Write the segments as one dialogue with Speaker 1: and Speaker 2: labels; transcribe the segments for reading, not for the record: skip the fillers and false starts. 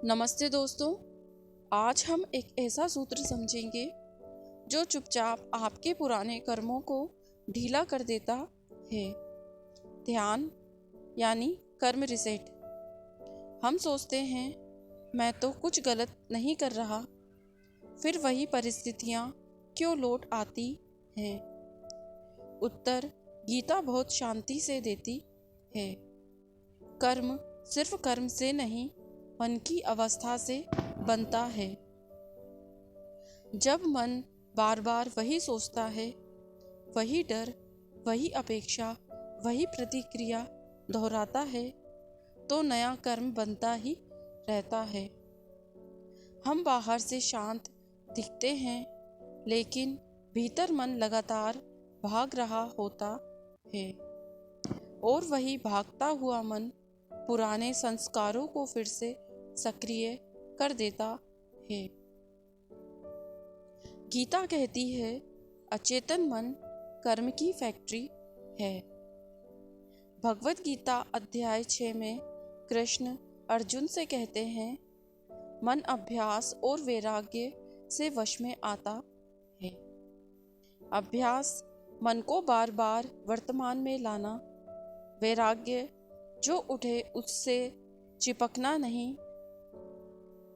Speaker 1: नमस्ते दोस्तों। आज हम एक ऐसा सूत्र समझेंगे जो चुपचाप आपके पुराने कर्मों को ढीला कर देता है। ध्यान यानी कर्म रिसेट। हम सोचते हैं मैं तो कुछ गलत नहीं कर रहा, फिर वही परिस्थितियाँ क्यों लौट आती हैं? उत्तर गीता बहुत शांति से देती है। कर्म सिर्फ कर्म से नहीं, मन की अवस्था से बनता है। जब मन बार बार वही सोचता है, वही डर, वही अपेक्षा, वही प्रतिक्रिया दोहराता है, तो नया कर्म बनता ही रहता है। हम बाहर से शांत दिखते हैं, लेकिन भीतर मन लगातार भाग रहा होता है। और वही भागता हुआ मन पुराने संस्कारों को फिर से सक्रिय कर देता है। गीता कहती है, अचेतन मन कर्म की फैक्ट्री है। भगवत गीता अध्याय 6 में कृष्ण अर्जुन से कहते हैं, मन अभ्यास और वैराग्य से वश में आता है। अभ्यास मन को बार बार वर्तमान में लाना, वैराग्य जो उठे उससे चिपकना नहीं।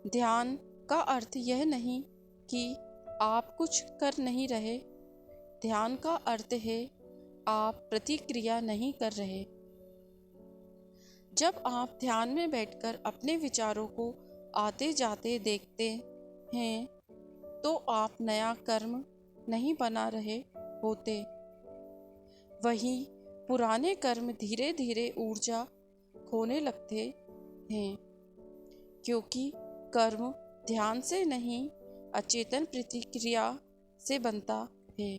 Speaker 1: ध्यान का अर्थ यह नहीं कि आप कुछ कर नहीं रहे, ध्यान का अर्थ है आप प्रतिक्रिया नहीं कर रहे। जब आप ध्यान में बैठकर अपने विचारों को आते जाते देखते हैं, तो आप नया कर्म नहीं बना रहे होते। वहीं पुराने कर्म धीरे धीरे ऊर्जा खोने लगते हैं, क्योंकि कर्म ध्यान से नहीं, अचेतन प्रतिक्रिया से बनता है।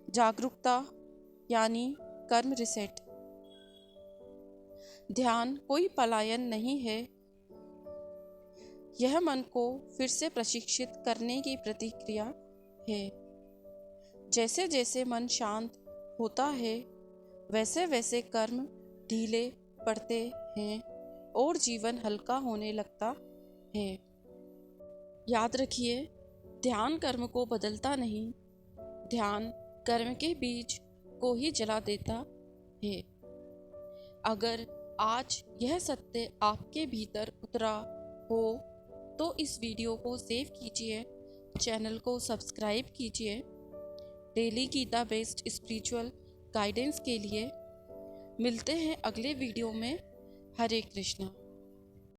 Speaker 1: जागरूकता यानी कर्म रिसेट। ध्यान कोई पलायन नहीं है, यह मन को फिर से प्रशिक्षित करने की प्रतिक्रिया है। जैसे जैसे मन शांत होता है, वैसे वैसे कर्म ढीले पड़ते हैं और जीवन हल्का होने लगता है। याद रखिए, ध्यान कर्म को बदलता नहीं, ध्यान कर्म के बीज को ही जला देता है। अगर आज यह सत्य आपके भीतर उतरा हो, तो इस वीडियो को सेव कीजिए, चैनल को सब्सक्राइब कीजिए। Daily Gita based spiritual guidance के लिए मिलते हैं अगले वीडियो में। हरे कृष्णा।